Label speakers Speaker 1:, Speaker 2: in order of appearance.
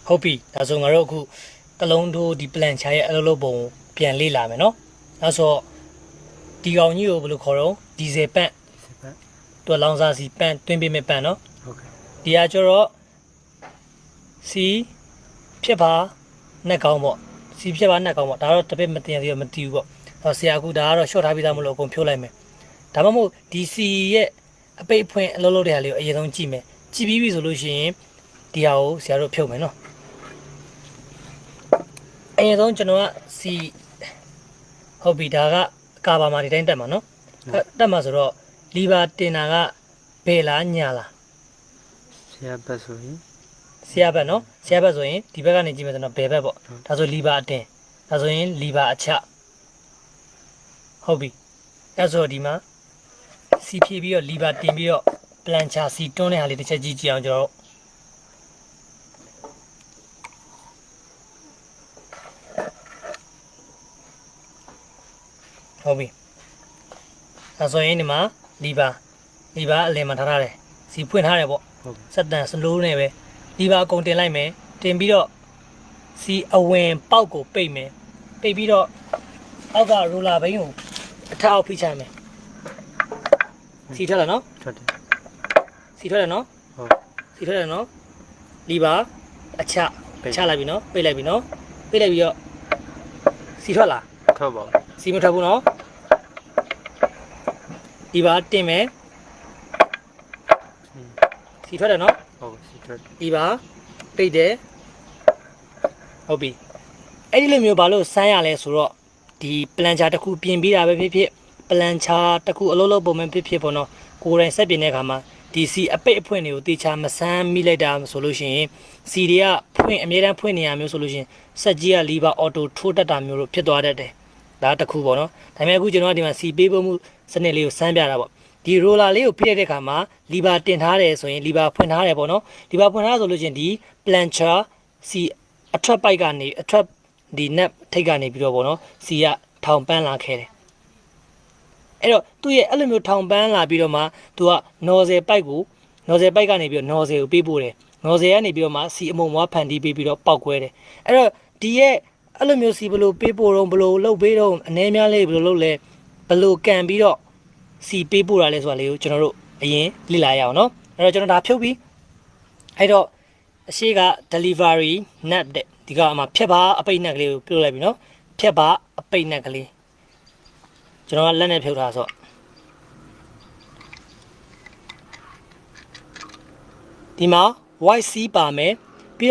Speaker 1: ဟုတ်ပြီဒါဆိုငါတို့အခုကလုံးတို့ဒီ plan ချရဲ့အလုပ်လုပ်ပုံပြန်လေ့လာမယ်နော်ဒါဆိုဒီကောင်ကြီးကိုဘယ်လိုခေါ်တော့ဒီဇယ်ပန့်သူလောင်စာစီပန့်တွင်းပေးမဲ့ပန့်နော်ဟုတ်ကဲ့ဒီကကျတော့စီဖြစ်ပါနှက်ကောင်းပေါ့စီဖြစ်ပါနှက်ကောင်းပေါ့ဒါတော့တပည့်မတင်သေးတော့မတီးဘူးပေါ့တော့ဆရာအခုဒါကတော့ short ထားပြီးသားမလို့အကုန်ဖြိုးလိုက်မယ်ဒါမှမဟုတ်ဒီစီရဲ့အပိတ်အဖွင့်အလုပ်လုပ်တဲ့ဟာလေးကိုအရင်ဆုံးကြည့်မယ်ကြည့်ပြီးပြီဆိုလို့ရှိရင်ဒီဟာကိုဆရာတို့ဖြုတ်မယ်နော်အရင်ဆုံးကျွန်တော်ကစီဟုတ်ပြီဒါကကာဘာမှာဒီတိုင်းတက်မှာနော်တက်မှာဆိုတော့လီဘာတင်တာကဘယ်လားညာလား
Speaker 2: ဆရာဘက်ဆိုရင်
Speaker 1: ဆရာဘက်နော်ဆရာဘက်ဆိုရင်ဒီဘက်ကနေကြည့်မယ်ဆိုတော့ဘယ်ဘက်ပေါ့ဒါဆိုလီဘာအတင်ဒါဆိုရင်လီဘာအချဟုတ်ပြီအဲဆိုဒီမှာစီဖြည့်ပြီးတော့လီဘာတင်ပြီးတော့ပလန်ချာစီတွန်းတဲ့ဟာလေးတစ်ချက်ကြည့်ကြည့်အောင်ကျွန်တော်ဟုတ်ပြီအဲဆိုရင်ဒီမှာလီဘာအလယ်မှာထားရတယ်စီဖွင့်ထားတယ်ပေါ့စက်တန်စလိုးနဲ့ပဲလီဘာအကုန်တင်လိုက်မယ်တင်ပြီးတော့စီအဝင်ပေါက်ကိုပိတ်မယ်ပိတ်ပြီးတော့အောက်ကရူလာဘိန်းကိုအထအောက်ဖိချမယ်စီထွက်လာနော်
Speaker 2: ထွက်တယ်
Speaker 1: စီထွက်တယ်နော်
Speaker 2: ဟုတ်
Speaker 1: စီထွက်တယ်နော်လီဘာအချလိုက်ပြီနော်ပိတ်လိုက်ပြီနော်ပိတ်လိုက်ပြီးတော့စီထွက်လာ
Speaker 2: ထွက်ပါ
Speaker 1: စီမထွက်ဘူးနော်ဒီပါတင်မယ်စီထွက်တယ်နော်
Speaker 2: ဟုတ်စီထွက်
Speaker 1: ဒီပါပိတ်တယ်ဟုတ်ပြီအဲ့ဒီလိုမျိုးဘာလို့စမ်းရလဲဆိုတော့ဒီပလန်ချာတစ်ခုပြင်ပြီးတာပဲဖြစ်ဖြစ်ပလန်ချာတစ်ခုအလုပ်လုပ်ပုံမှန်ဖြစ်ဖြစ်ပေါ့နော်ကိုယ်တိုင်ဆက်ပြင်တဲ့အခါမှာဒီစီအပိတ်အဖွင့်တွေကိုတေချာမစမ်းမိလိုက်တာဆိုလို့ရှိရင်စီတွေကဖွင့်အမြဲတမ်းဖွင့်နေရမျိုးဆိုလို့ရှိရင်စက်ကြီးကလီဘာအော်တိုထိုးတတ်တာမျိုးလို့ဖြစ်သွားတတ်တယ်ဒါတစ်ခုပေါ့နော်ဒါပေမဲ့အခုကျွန်တော်ကဒီမှာစီပေးဖို့မှုစနစ်လေးကိုစမ်းပြတာပေါ့ဒီရိုလာလေးကိုဖိလိုက်တဲ့အခါမှာလီဘာတင်ထားတယ်ဆိုရင်လီဘာဖွင့်ထားတယ်ပေါ့နော်လီဘာဖွင့်ထားဆိုလို့ချင်းဒီပလန်ချာစီအထက်ပိုက်ကနေအထက်ဒီနက်ထိတ်ကနေပြီးတော့ပေါ့နော်စီကထောင်ပန်းလာခဲ့တယ်အဲ့တော့သူ့ရဲ့အဲ့လိုမျိုးထောင်ပန်းလာပြီးတော့မှသူကနော်ဇယ်ပိုက်ကနေပြီးတော့နော်ဇယ်ကိုပေးပို့တယ်နော်ဇယ်ကနေပြီးတော့မှစီအမုံမွားဖန်တီးပေးပြီးတော့ပောက်ကွဲတယ်အဲ့တော့ဒီရဲ့အဲ့လိုမျိုးစီဘလို့ပေးပို့တော့ဘလို့လှုပ်ပေးတော့အနေများလေးဘလို့လှုပ်လဲဘလို့ကန်ပြီးတော့စီပေးပို့တာလဲဆိုတာလေးကိုကျွန်တော်တို့အရင်လေ့လာရအောင်နော်အဲ့တော့ကျွန်တော်ဒါဖြုတ်ပြီးအဲ့တော့အရှိက delivery net တဲ့ဒီကအမှဖြတ်ပါအပိတ်နက်ကလေးကိုပြုတ်လိုက်ပြီနော်ဖြတ်ပါအပိတ်နက်ကလေးကျွန်တော်ကလက်နဲ့ဖြုတ်ထားဆိုဒီမှာ white c ပါမယ်